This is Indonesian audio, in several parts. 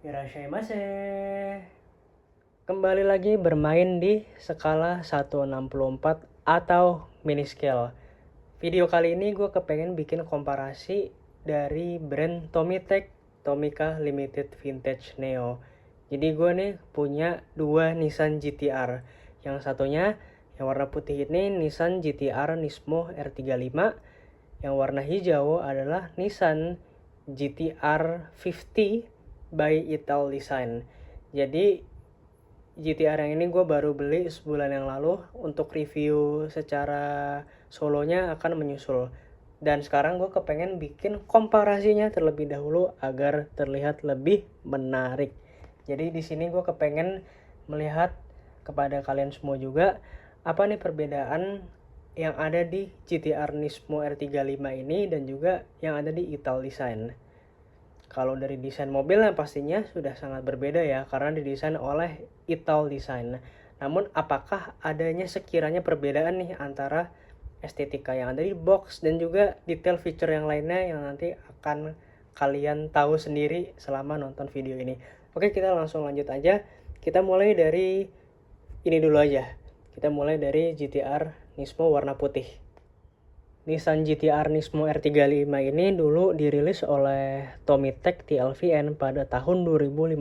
Irashaimase. Kembali lagi bermain di skala 164 atau mini scale. Video kali ini gue kepengen bikin komparasi dari brand Tomitech Tomica Limited Vintage Neo. Jadi gue nih punya dua Nissan GT-R. Yang satunya yang warna putih ini Nissan GT-R Nismo R35. Yang warna hijau adalah Nissan GT-R 50 by Ital Design. Jadi GT-R yang ini gue baru beli sebulan yang lalu. Untuk review secara solonya akan menyusul. Dan sekarang gue kepengen bikin komparasinya terlebih dahulu agar terlihat lebih menarik. Jadi di sini gue kepengen melihat kepada kalian semua juga apa nih perbedaan yang ada di GT-R Nismo R35 ini dan juga yang ada di Ital Design. Kalau dari desain mobilnya pastinya sudah sangat berbeda ya, karena didesain oleh Ital Design. Namun apakah adanya sekiranya perbedaan nih antara estetika yang ada di box dan juga detail feature yang lainnya yang nanti akan kalian tahu sendiri selama nonton video ini. Oke, kita langsung lanjut aja. Kita mulai dari ini dulu aja. Kita mulai dari GT-R Nismo warna putih. Nissan GT-R Nismo R35 ini dulu dirilis oleh Tomitech TLVN pada tahun 2015,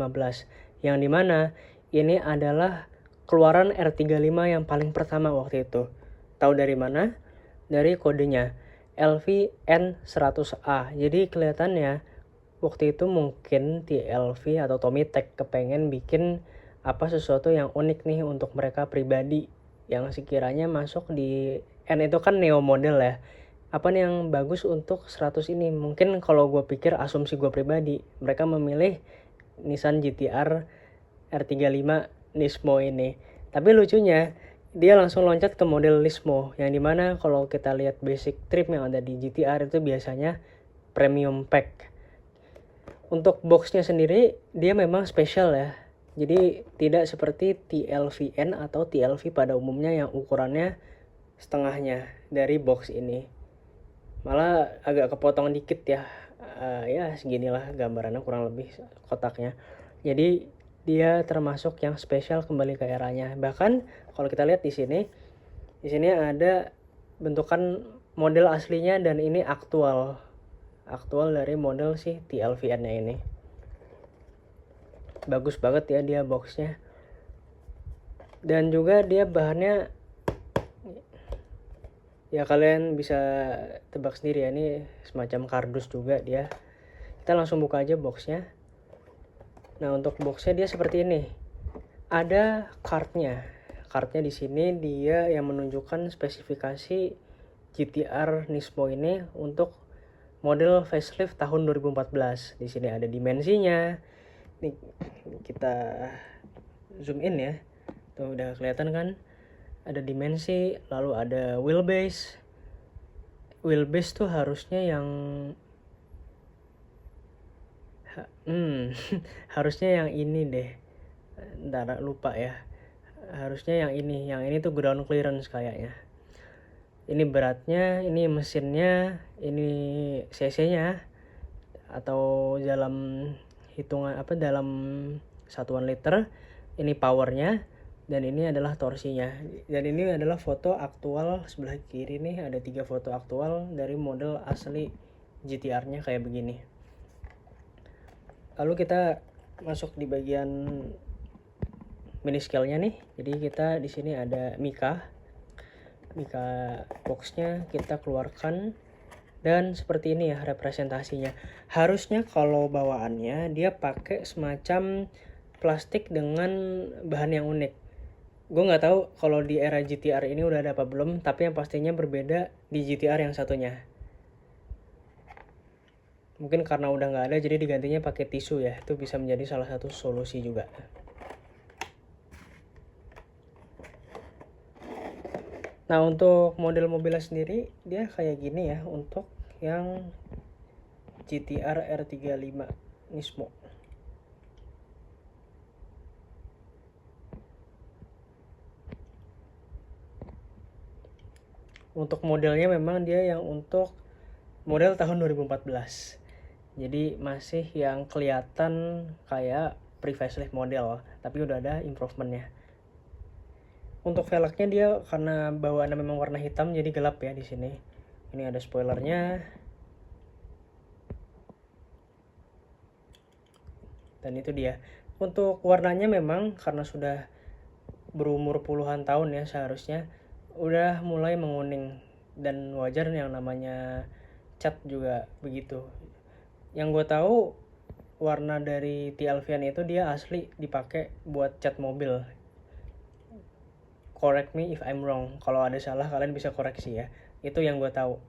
yang dimana ini adalah keluaran R35 yang paling pertama waktu itu. Tahu dari mana? Dari kodenya LVN100A. Jadi kelihatannya waktu itu mungkin TLV atau Tomitech kepengen bikin sesuatu yang unik nih untuk mereka pribadi, yang sekiranya masuk di N itu kan neo model ya. Apa nih yang bagus untuk 100 ini? Mungkin kalau gue pikir, asumsi gue pribadi, mereka memilih Nissan GT-R R35 Nismo ini. Tapi lucunya dia langsung loncat ke model Nismo, yang dimana kalau kita lihat basic trim yang ada di GT-R itu biasanya premium pack. Untuk boxnya sendiri dia memang spesial ya. Jadi tidak seperti TLVN atau TLV pada umumnya yang ukurannya setengahnya dari box ini. Malah agak kepotong dikit ya. Ya seginilah gambarannya kurang lebih kotaknya. Jadi dia termasuk yang spesial kembali ke eranya. Bahkan kalau kita lihat di sini ada bentukan model aslinya dan ini aktual dari model si TLVN-nya ini. Bagus banget ya dia boxnya. Dan juga dia bahannya ya kalian bisa tebak sendiri ya, ini semacam kardus juga dia. Kita langsung buka aja boxnya. Nah, untuk boxnya dia seperti ini. Ada cardnya. Cardnya di sini dia yang menunjukkan spesifikasi GT-R Nismo ini untuk model facelift tahun 2014. Di sini ada dimensinya. Nih kita zoom in ya. Tuh udah kelihatan kan? Ada dimensi, lalu ada wheelbase. Wheelbase tuh harusnya yang harusnya yang ini deh. Ntar lupa ya. Harusnya yang ini tuh ground clearance kayaknya. Ini beratnya, ini mesinnya, ini cc-nya atau dalam hitungan dalam satuan liter. Ini powernya. Dan ini adalah torsinya. Dan ini adalah foto aktual sebelah kiri nih, ada 3 foto aktual dari model asli GT-R-nya kayak begini. Lalu kita masuk di bagian mini scale-nya nih. Jadi kita di sini ada Mica box-nya kita keluarkan dan seperti ini ya representasinya. Harusnya kalau bawaannya dia pakai semacam plastik dengan bahan yang unik. Gue nggak tahu kalau di era GT-R ini udah ada apa belum, tapi yang pastinya berbeda di GT-R yang satunya. Mungkin karena udah nggak ada jadi digantinya pakai tisu ya, itu bisa menjadi salah satu solusi juga. Nah, untuk model mobilnya sendiri dia kayak gini ya untuk yang GT-R R35 Nismo. Untuk modelnya memang dia yang untuk model tahun 2014. Jadi masih yang kelihatan kayak pre-facelift model, tapi udah ada improvementnya. Untuk velgnya dia karena bawaannya memang warna hitam jadi gelap ya di sini. Ini ada spoilernya. Dan itu dia. Untuk warnanya memang karena sudah berumur puluhan tahun ya seharusnya udah mulai menguning, dan wajar yang namanya cat juga begitu. Yang gue tahu warna dari TLVN itu dia asli dipakai buat cat mobil. Correct me if I'm wrong, kalau ada salah kalian bisa koreksi ya. Itu yang gue tahu.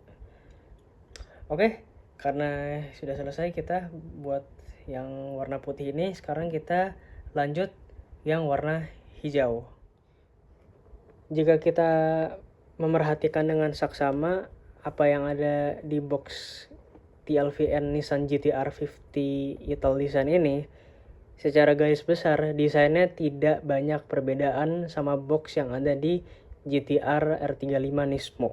Oke, karena sudah selesai kita buat yang warna putih ini, sekarang kita lanjut yang warna hijau. Jika kita memerhatikan dengan saksama apa yang ada di box TLVN Nissan GT-R 50 Ital-Design ini, secara garis besar desainnya tidak banyak perbedaan sama box yang ada di GT-R R35 Nismo.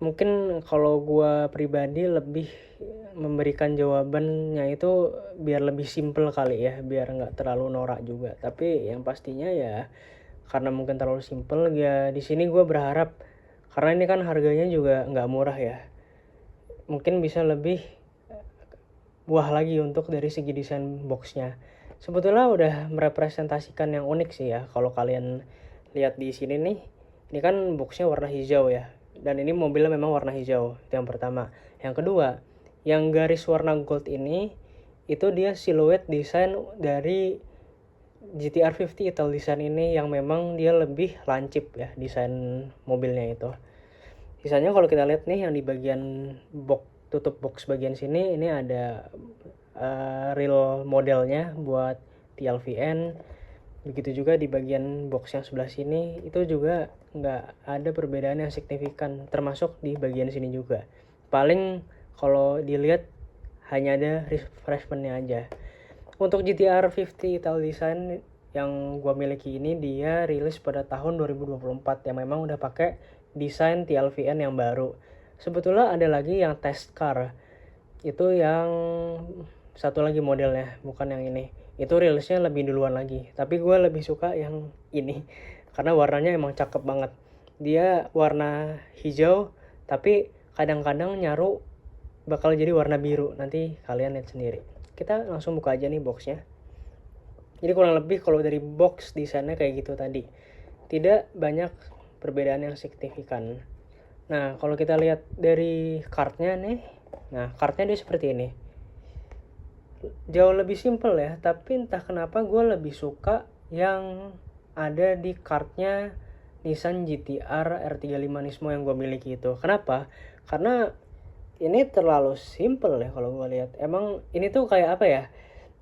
Mungkin kalau gue pribadi lebih memberikan jawabannya itu biar lebih simple kali ya, biar nggak terlalu norak juga. Tapi yang pastinya ya karena mungkin terlalu simple ya, di sini gue berharap, karena ini kan harganya juga nggak murah ya, mungkin bisa lebih wah lagi untuk dari segi desain boxnya. Sebetulnya udah merepresentasikan yang unik sih ya. Kalau kalian lihat di sini nih, ini kan boxnya warna hijau ya, dan ini mobilnya memang warna hijau. Itu yang pertama. Yang kedua, yang garis warna gold ini itu dia siluet desain dari GT-R 50 Ital-Design ini, yang memang dia lebih lancip ya desain mobilnya itu. Sisanya kalau kita lihat nih yang di bagian box, tutup box bagian sini, ini ada real modelnya buat TLVN. Begitu juga di bagian box yang sebelah sini, itu juga nggak ada perbedaan yang signifikan, termasuk di bagian sini juga. Paling kalau dilihat hanya ada refreshmentnya aja. Untuk GT-R 50 Ital-Design yang gue miliki ini, dia rilis pada tahun 2024 yang memang udah pakai desain TLVN yang baru. Sebetulnya ada lagi yang test car, itu yang satu lagi modelnya, bukan yang ini. Itu rilisnya lebih duluan lagi, tapi gue lebih suka yang ini karena warnanya emang cakep banget. Dia warna hijau tapi kadang-kadang nyaru bakal jadi warna biru, nanti kalian lihat sendiri. Kita langsung buka aja nih boxnya. Jadi kurang lebih kalau dari box desainnya kayak gitu tadi, tidak banyak perbedaan yang signifikan. Nah kalau kita lihat dari kartnya nih, nah kartnya dia seperti ini, jauh lebih simple ya, tapi entah kenapa gue lebih suka yang ada di kartnya Nissan GT-R R35 Nismo yang gue miliki itu. Kenapa? Karena ini terlalu simple ya kalau gue lihat. Emang ini tuh kayak apa ya?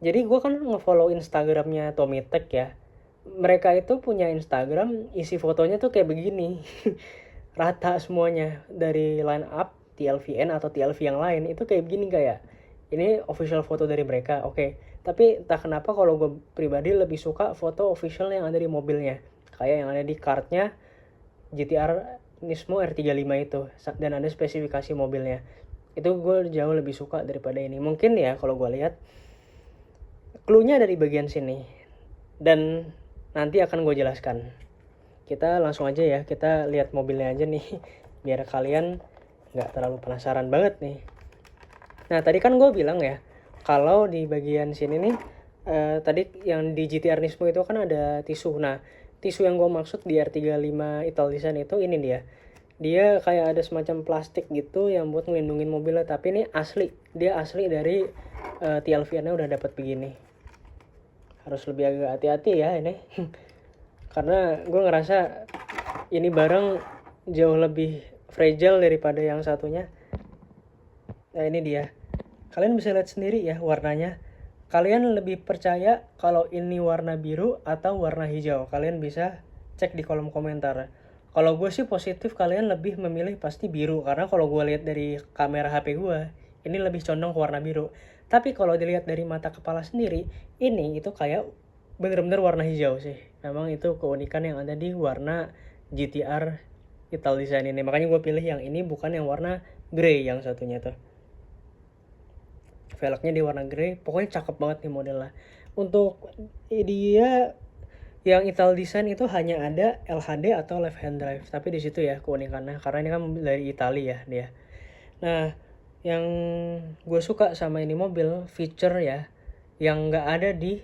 Jadi gue kan ngefollow Instagramnya Tomitech ya. Mereka itu punya Instagram, isi fotonya tuh kayak begini. Rata semuanya. Dari line up TLVN atau TLV yang lain itu kayak begini, kayak ini official foto dari mereka, oke. Tapi entah kenapa kalau gue pribadi lebih suka foto official yang ada di mobilnya, kayak yang ada di kartnya GT-R Nismo R35 itu, dan ada spesifikasi mobilnya. Itu gue jauh lebih suka daripada ini. Mungkin ya kalau gue lihat clue-nya ada di bagian sini, dan nanti akan gue jelaskan. Kita langsung aja ya, kita lihat mobilnya aja nih biar kalian nggak terlalu penasaran banget nih. Nah tadi kan gue bilang ya, kalau di bagian sini nih, tadi yang di GT-R Nismo itu kan ada tisu. Nah tisu yang gue maksud di R35 Ital-Design itu ini dia. Dia kayak ada semacam plastik gitu yang buat ngelindungin mobilnya, tapi ini asli. Dia asli dari TLVN-nya udah dapat begini. Harus lebih agak hati-hati ya ini. Karena gue ngerasa ini barang jauh lebih fragile daripada yang satunya. Nah ini dia. Kalian bisa lihat sendiri ya warnanya. Kalian lebih percaya kalau ini warna biru atau warna hijau? Kalian bisa cek di kolom komentar. Kalau gue sih positif, kalian lebih memilih pasti biru. Karena kalau gue lihat dari kamera HP gue, ini lebih condong ke warna biru. Tapi kalau dilihat dari mata kepala sendiri, ini itu kayak bener-bener warna hijau sih. Memang itu keunikan yang ada di warna GT-R Ital-Design ini. Makanya gue pilih yang ini, bukan yang warna grey yang satunya tuh. velgnya di warna grey. Pokoknya cakep banget nih modelnya. Untuk dia yang Ital Design itu hanya ada LHD atau left hand drive, tapi di situ ya keunikannya karena ini kan dari Italia ya dia. Nah, yang gue suka sama ini mobil feature ya yang nggak ada di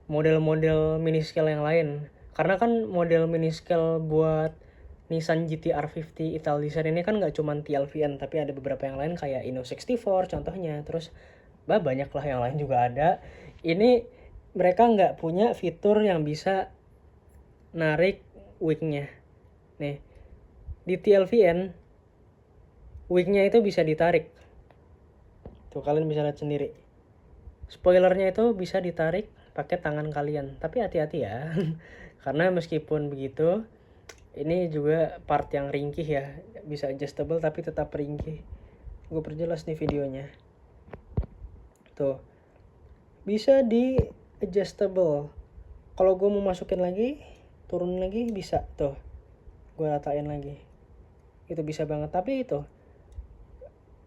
model-model miniscale yang lain. Karena kan model miniscale buat Nissan GT-R 50 Ital Design ini kan nggak cuma TLVN, tapi ada beberapa yang lain kayak Inno 64 contohnya. Terus banyak lah yang lain juga ada. Ini mereka nggak punya fitur yang bisa narik wingnya. Nih, di TLVN wingnya itu bisa ditarik. Tuh kalian bisa lihat sendiri. Spoilernya itu bisa ditarik pakai tangan kalian. Tapi hati-hati ya. Karena meskipun begitu, ini juga part yang ringkih ya. Bisa adjustable tapi tetap ringkih. Gue perjelas nih videonya. Tuh. Bisa di adjustable. Kalau gue mau masukin lagi, turun lagi bisa. Tuh. Gue ratain lagi. Itu bisa banget. Tapi itu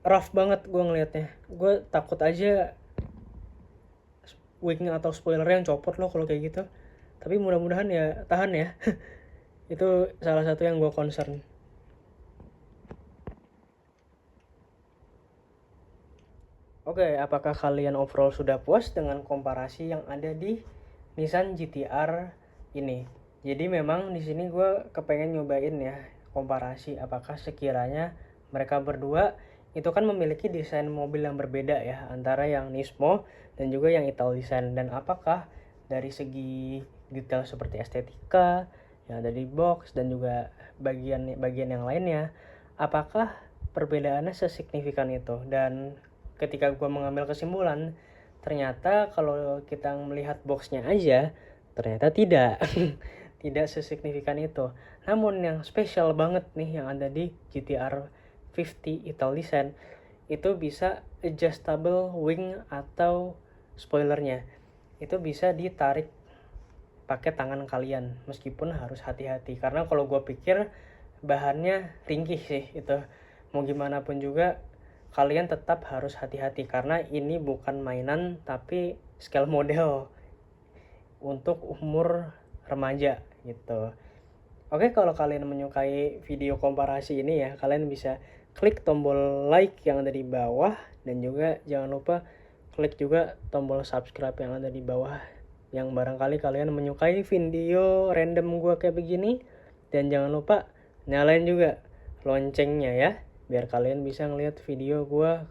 rough banget gue ngelihatnya. Gue takut aja wingnya atau spoiler yang copot loh kalau kayak gitu. Tapi mudah-mudahan ya tahan ya. Itu salah satu yang gue concern. Oke, apakah kalian overall sudah puas dengan komparasi yang ada di Nissan GT-R ini? Jadi memang di sini gue kepengen nyobain ya komparasi apakah sekiranya mereka berdua itu kan memiliki desain mobil yang berbeda ya antara yang Nismo dan juga yang Ital Design, dan apakah dari segi detail seperti estetika yang ada di box dan juga bagian yang lainnya, apakah perbedaannya sesignifikan itu. Dan ketika gue mengambil kesimpulan, ternyata kalau kita melihat boxnya aja, ternyata tidak tidak sesignifikan itu. Namun yang spesial banget nih yang ada di GT-R 50 Ital Design itu bisa adjustable wing atau spoilernya. Itu bisa ditarik pakai tangan kalian, meskipun harus hati-hati karena kalau gue pikir bahannya ringkih sih itu. Mau gimana pun juga kalian tetap harus hati-hati karena ini bukan mainan tapi scale model untuk umur remaja gitu. Oke, kalau kalian menyukai video komparasi ini ya, kalian bisa klik tombol like yang ada di bawah dan juga jangan lupa klik juga tombol subscribe yang ada di bawah yang barangkali kalian menyukai video random gue kayak begini. Dan jangan lupa nyalain juga loncengnya ya, biar kalian bisa ngeliat video gue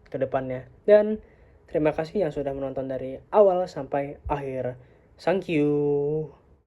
ke depannya. Dan terima kasih yang sudah menonton dari awal sampai akhir. Thank you.